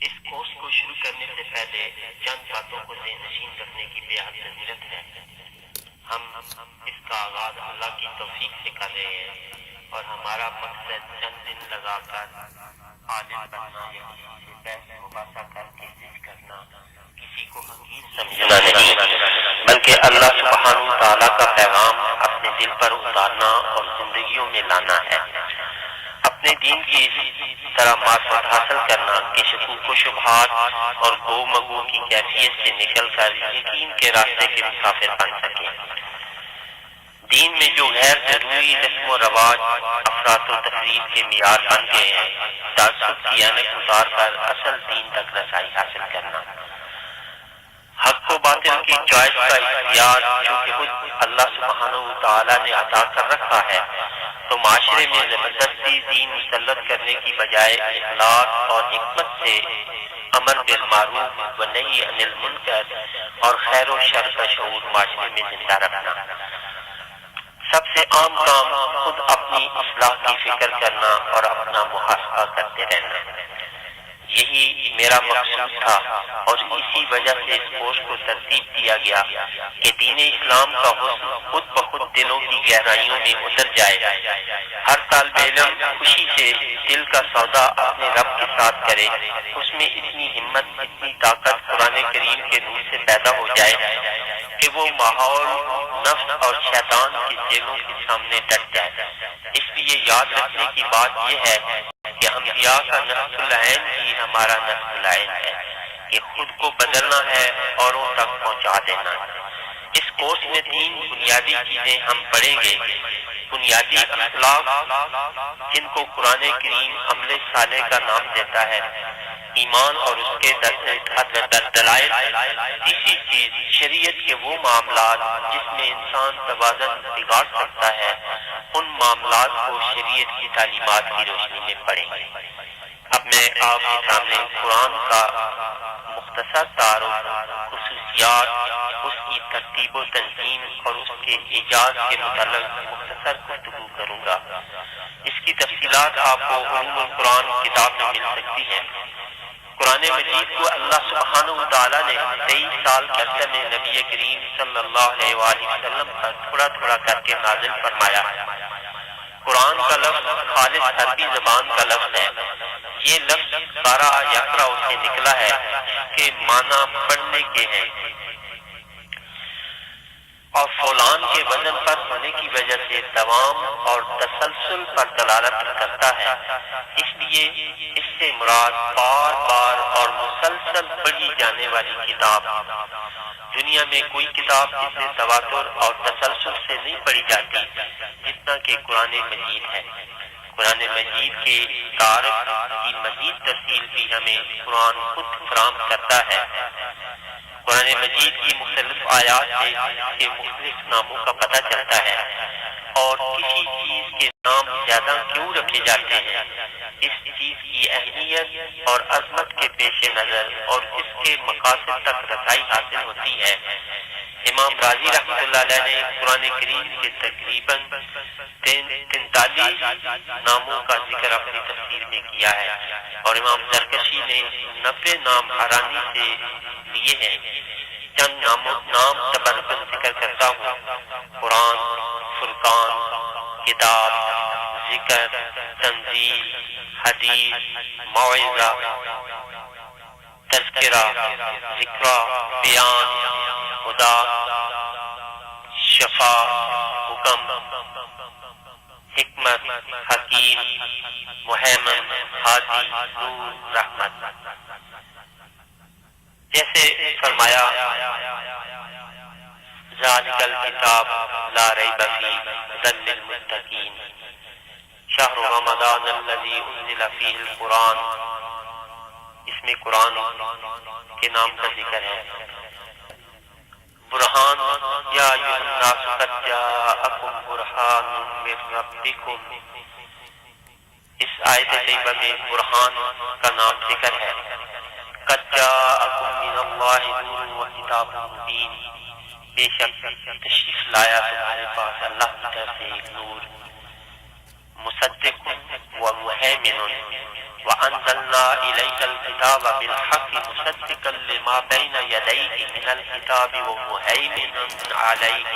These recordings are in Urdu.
اس کورس کو شروع کرنے سے پہلے چند باتوں کو ذہن نشین رکھنے کی بے حد ضرورت ہے۔ ہم اس کا آغاز اللہ کی توفیق سے کر رہے ہیں اور ہمارا مقصد چند دن لگا کر عالم بننا یا کسی سے بحث مباحثہ کر کے ضد کرنا، کسی کو حقیر سمجھنا نہیں، بلکہ اللہ سبحانہ وتعالیٰ کا پیغام اپنے دل پر اتارنا اور زندگیوں میں لانا ہے۔ اپنے دین کی اس طرح معرفت حاصل کرنا کہ شکوک و شبہات اور گو مگو کی کیفیت سے نکل کر یقین کے راستے کے مسافر بن سکیں۔ دین میں جو غیر ضروری رسم و رواج افراط و تفریح کے معیار بن گئے ہیں، تعصب کی اینک اتار کر اصل دین تک رسائی حاصل کرنا۔ حق و باطل کی چوائس کا اختیار چونکہ خود اللہ سبحانہ وتعالیٰ نے عطا کر رکھا ہے، تو معاشرے میں زبردستی دین مسلط کرنے کی بجائے اخلاق اور حکمت سے امر بالمعروف و نہی عن المنکر اور خیر و شر کا شعور معاشرے میں زندہ رکھنا۔ سب سے عام کام خود اپنی اصلاح کی فکر کرنا اور اپنا محاسبہ کرتے رہنا، یہی میرا مقصود تھا، اور اسی وجہ سے اس کورس کو ترتیب دیا گیا کہ دین اسلام کا حسن خود بخود دلوں کی گہرائیوں میں اتر جائے۔ ہر طالب علم خوشی سے دل کا سودا اپنے رب کے ساتھ کرے، اس میں اتنی ہمت، اتنی طاقت قرآن کریم کے نور سے پیدا ہو جائے کہ وہ ماحول، نفس اور شیطان کی جیلوں کے سامنے ڈٹ جائے۔ اس لیے یاد رکھنے کی بات یہ ہے کہ انبیاء کا نصف العین ہی ہمارا نصف العین ہے، کہ خود کو بدلنا ہے، اوروں تک پہنچا دینا ہے۔ اس کورس میں 3 بنیادی چیزیں ہم پڑھیں گے۔ بنیادی اخلاق جن کو قرآن کریم عمل صالح کا نام دیتا ہے، ایمان اور اس کے دلائل۔ تیسری چیز شریعت کے وہ معاملات جس میں انسان توازن بگاڑ سکتا ہے، ان معاملات کو شریعت کی تعلیمات کی روشنی میں پڑھیں گے۔ اب میں آپ کے سامنے قرآن کا مختصر تعارف، خصوصیات، اس کی ترتیب و تنظیم اور اس کے اعجاز کے متعلق مختصر گفتگو کروں گا۔ اس کی تفصیلات آپ کو علوم القرآن کتاب میں مل سکتی ہیں۔ قرآن مجید کو اللہ سبحانہ وتعالیٰ نے 23 سال کے عرصے میں نبی کریم صلی اللہ علیہ وآلہ وسلم پر تھوڑا تھوڑا کر کے نازل فرمایا۔ قرآن کا لفظ خالص عربی زبان کا لفظ ہے۔ یہ لفظ قرأ یقرأ سے نکلا ہے کہ معنی پڑھنے کے ہیں، اور فولان کے وزن پر ہونے کی وجہ سے دوام اور تسلسل پر دلالت کرتا ہے۔ اس لیے اس سے مراد بار بار اور مسلسل پڑھی جانے والی کتاب۔ دنیا میں کوئی کتاب اتنے تواتر اور تسلسل سے نہیں پڑھی جاتی جتنا کہ قرآن مجید ہے۔ قرآن مجید کے تعارف کی مزید تفصیل بھی ہمیں قرآن خود فراہم کرتا ہے۔ قرآن مجید کی مختلف آیات سے اس کے مختلف ناموں کا پتہ چلتا ہے، اور کسی چیز کے نام زیادہ کیوں رکھے جاتے ہیں، اس چیز کی اہمیت اور عظمت کے پیش نظر اور اس کے مقاصد تک رسائی حاصل ہوتی ہے۔ امام راضی رحمۃ اللہ علیہ نے قرآن کریم کے تقریباً 43 ناموں کا ذکر اپنی تفسیر میں کیا ہے، اور امام زرکشی نے 90 نام حرانی سے لیے ہیں۔ چند نام تبرکن ذکر کرتا ہوں: قرآن، فرقان، کتاب، ذکر، تنزیل، حدیث، موعظہ، تذکرہ، ذکرہ، بیان، خدا، شفا، حکم، حکمت، حکیم، محیمن، ہادی، نور، رحمت۔ جیسے فرمایا ذالک الکتاب لا ریب فیہ ھدی للمتقین، شہر رمضان الذی انزل فیہ القرآن۔ اس میں قرآن کے نام کا ذکر ہے۔ برہان، یا ایھا الناس قد جاءکم برہان من ربکم۔ اس آیت طیبہ میں برہان کا نام ذکر ہے۔ قد جاءکم من اللہ نور و کتاب مبین، بے شک تشریف لایا تمہارے پاس اللہ کی طرف سے ایک نور، مصدق و مہیمن، وَأَنزَلْنَا إِلَيْكَ الْكِتَابَ بِالْحَقِّ مُصَدِّقًا لِمَا بَيْنَ يَدَيْهِ مِنَ الْكِتَابِ وَمُهَيْمِنًا عَلَيْهِ۔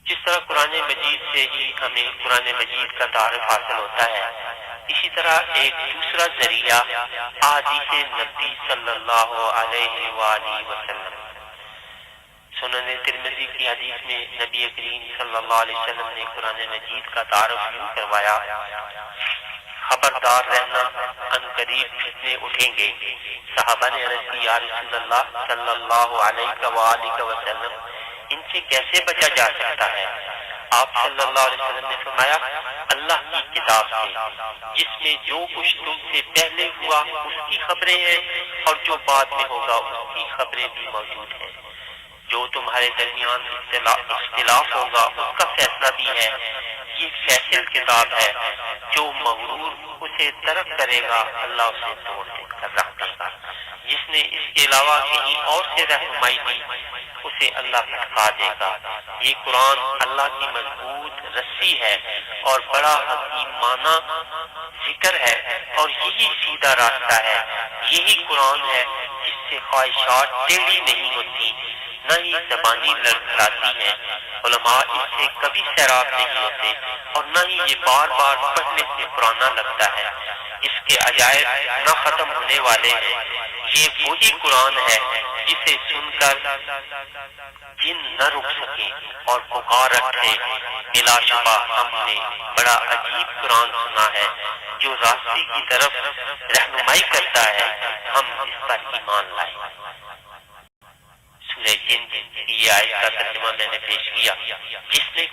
جس طرح قرآن مجید سے ہی ہمیں قرآن مجید کا تعارف حاصل ہوتا ہے، اسی طرح ایک دوسرا ذریعہ احادیث نبی صلی اللہ علیہ وآلہ وسلم۔ سنن ترمذی کی حدیث میں نبی کریم صلی اللہ علیہ وسلم نے قرآن مجید کا تعارف یوں کروایا: خبردار رہنا، ان قریب فتنے اٹھیں گے۔ صحابہ نے عرض کی: یا رسول اللہ صلی اللہ علیہ وآلہ وسلم، ان سے کیسے بچا جا سکتا ہے؟ آپ صلی اللہ علیہ وسلم نے فرمایا: اللہ کی کتاب سے، جس میں جو کچھ تم سے پہلے ہوا اس کی خبریں ہیں، اور جو بعد میں ہوگا اس کی خبریں بھی موجود ہیں۔ جو تمہارے درمیان اختلاف ہوگا اس کا فیصلہ بھی ہے۔ یہ فیصل کتاب ہے، جو مغرور اسے ترک کرے گا اللہ اسے توڑ کر رکھ دے گا۔ جس نے اس کے علاوہ کہیں اور سے رہنمائی دی اسے اللہ بھٹکا دے گا۔ یہ قرآن اللہ کی مضبوط رسی ہے اور بڑا حکیمانہ ذکر ہے، اور یہی سیدھا راستہ ہے۔ یہی قرآن ہے جس سے خواہشات ٹیڑھی نہیں ہوتی، نہ ہی زبانی لڑکھڑاتی ہیں۔ علماء اس سے کبھی سیراب نہیں ہوتے، اور نہ ہی یہ بار بار پڑھنے سے پرانا لگتا ہے۔ اس کے عجائب نہ ختم ہونے والے ہیں۔ یہ وہی قرآن ہے جسے سن کر جن نہ رک سکے اور پکار رکھے: بلا شبہ ہم نے بڑا عجیب قرآن سنا ہے، جو راستے کی طرف رہنمائی کرتا ہے، ہم اس پر ایمان لائے۔ سورہ جن کی یہ آیت کا ترجمہ میں نے پیش کیا۔ جس نے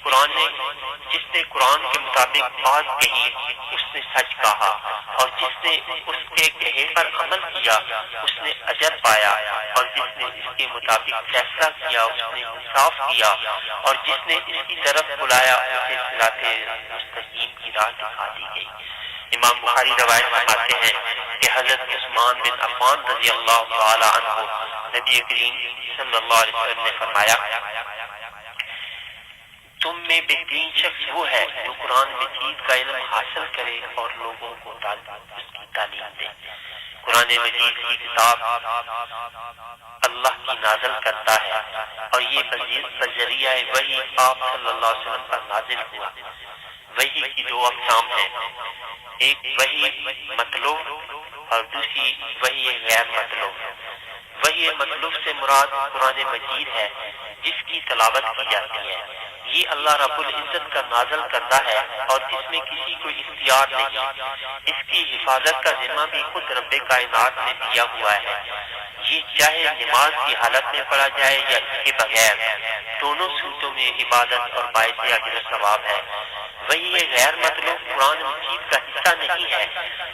قرآن کے مطابق بات کہی اس نے سچ کہا، اور جس نے اس کے کہے پر عمل کیا اس نے اجر پایا، اور جس نے اس کے مطابق فیصلہ کیا اس نے انصاف کیا، اور جس نے اس کی طرف بلایا اسے صراط مستقیم کی راہ دکھا دی گئی۔ امام بخاری روایت فرماتے ہیں کہ حضرت عثمان بن عفان رضی اللہ تعالی عنہ نبی کریم صلی اللہ علیہ وسلم نے فرمایا: تم میں بہترین شخص وہ ہے جو قرآن مجید کا علم حاصل کرے اور لوگوں کو اس کی تعلیم دے۔ قرآن مجید کی کتاب اللہ کی نازل کرتا ہے، اور یہ بذریعہ وحی آپ صلی اللہ علیہ وسلم پر نازل ہوا۔ وحی کی دو اقسام ہیں، ایک وحی مطلوب اور دوسری وحی غیر مطلوب۔ وحی مطلوب سے مراد قرآن مجید ہے جس کی تلاوت کی جاتی ہے۔ یہ اللہ رب العزت کا نازل کرتا ہے اور اس میں کسی کو اختیار نہیں۔ اس کی حفاظت کا ذمہ بھی خود رب کائنات نے دیا ہوا ہے۔ یہ چاہے نماز کی حالت میں پڑھا جائے یا اس کے بغیر، دونوں صورتوں میں عبادت اور باعث اجر و ثواب ہے۔ وہی غیر مطلوب قرآن مجید کا حصہ نہیں ہے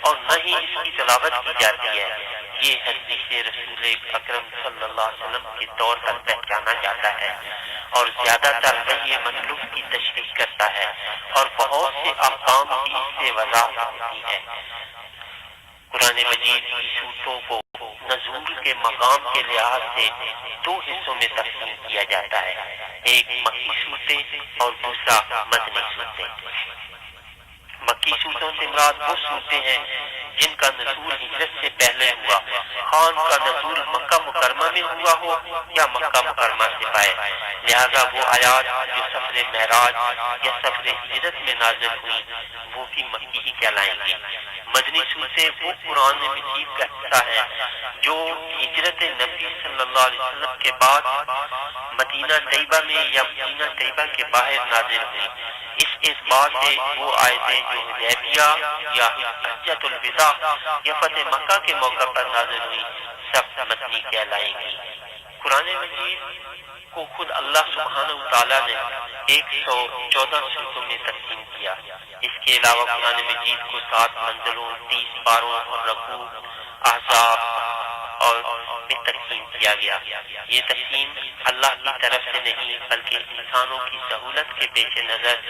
اور نہ ہی اس کی تلاوت کی جاتی ہے۔ یہ حدیث رسول اکرم صلی اللہ علیہ وسلم کے طور پر پہچانا جاتا ہے، اور زیادہ تر وحی مطلوب کی تشریح کرتا ہے، اور بہت سے احکام کی اس سے وضاحت ہوتی ہے۔ قرآن مجید کی صورتوں کو نزول کے مقام کے لحاظ سے دو حصوں میں تقسیم کیا جاتا ہے، ایک مکی صورتیں اور دوسرا مدنی صورتیں۔ مکی صورتوں سے مراد وہ صورتیں ہیں جن کا نزول ہجرت سے پہلے ہوا، خان کا نزول مکہ مکرمہ میں ہوا ہو یا مکہ مکرمہ سے پائے، لہذا وہ آیات جو سفر معراج یا سفر ہجرت میں نازل ہوئی وہ بھی مکی ہی کہلائیں گی۔ مدنی صورتیں وہ قرآن مجید کا حصہ ہے جو ہجرت نبی صلی اللہ علیہ وسلم کے بعد مدینہ طیبہ میں یا مدینہ طیبہ کے باہر نازل ہوئی۔ اس اعتبار سے وہ آیتیں جو حدیبیہ یا حجۃ الوداع یا فتح مکہ کے موقع پر نازل ہوئی سب مدنی کہلائیں گی۔ قرآن مجید کو خود اللہ سبحانہ وتعالیٰ نے 114 صورتوں میں تقسیم کیا۔ اس کے علاوہ قرآن مجید کو 7 منزلوں، 30 پاروں اور رکوع، احزاب اور میں تقسیم کیا گیا۔ یہ تقسیم اللہ کی طرف سے نہیں بلکہ انسانوں کی سہولت کے پیش نظر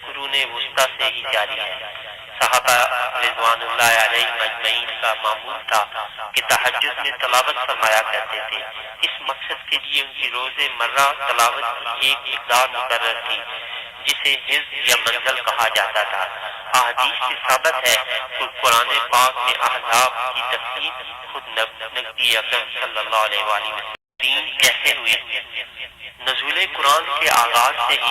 قرون وسطیٰ سے ہی جاری ہے۔ صحابہ رضوان اللہ علیہم اجمعین کا معمول تھا کہ تہجد میں تلاوت فرمایا کرتے تھے۔ اس مقصد کے لیے ان کی روز مرہ تلاوت کی ایک مقدار مقرر تھی جسے حزب یا منزل کہا جاتا تھا۔ احادیث سے ثابت ہے کہ قرآن پاک میں احزاب کی تفصیل خود نبی اکرم صلی اللہ علیہ وآلہ وسلم کیسے ہوئی. نزول قرآن کے آغاز سے ہی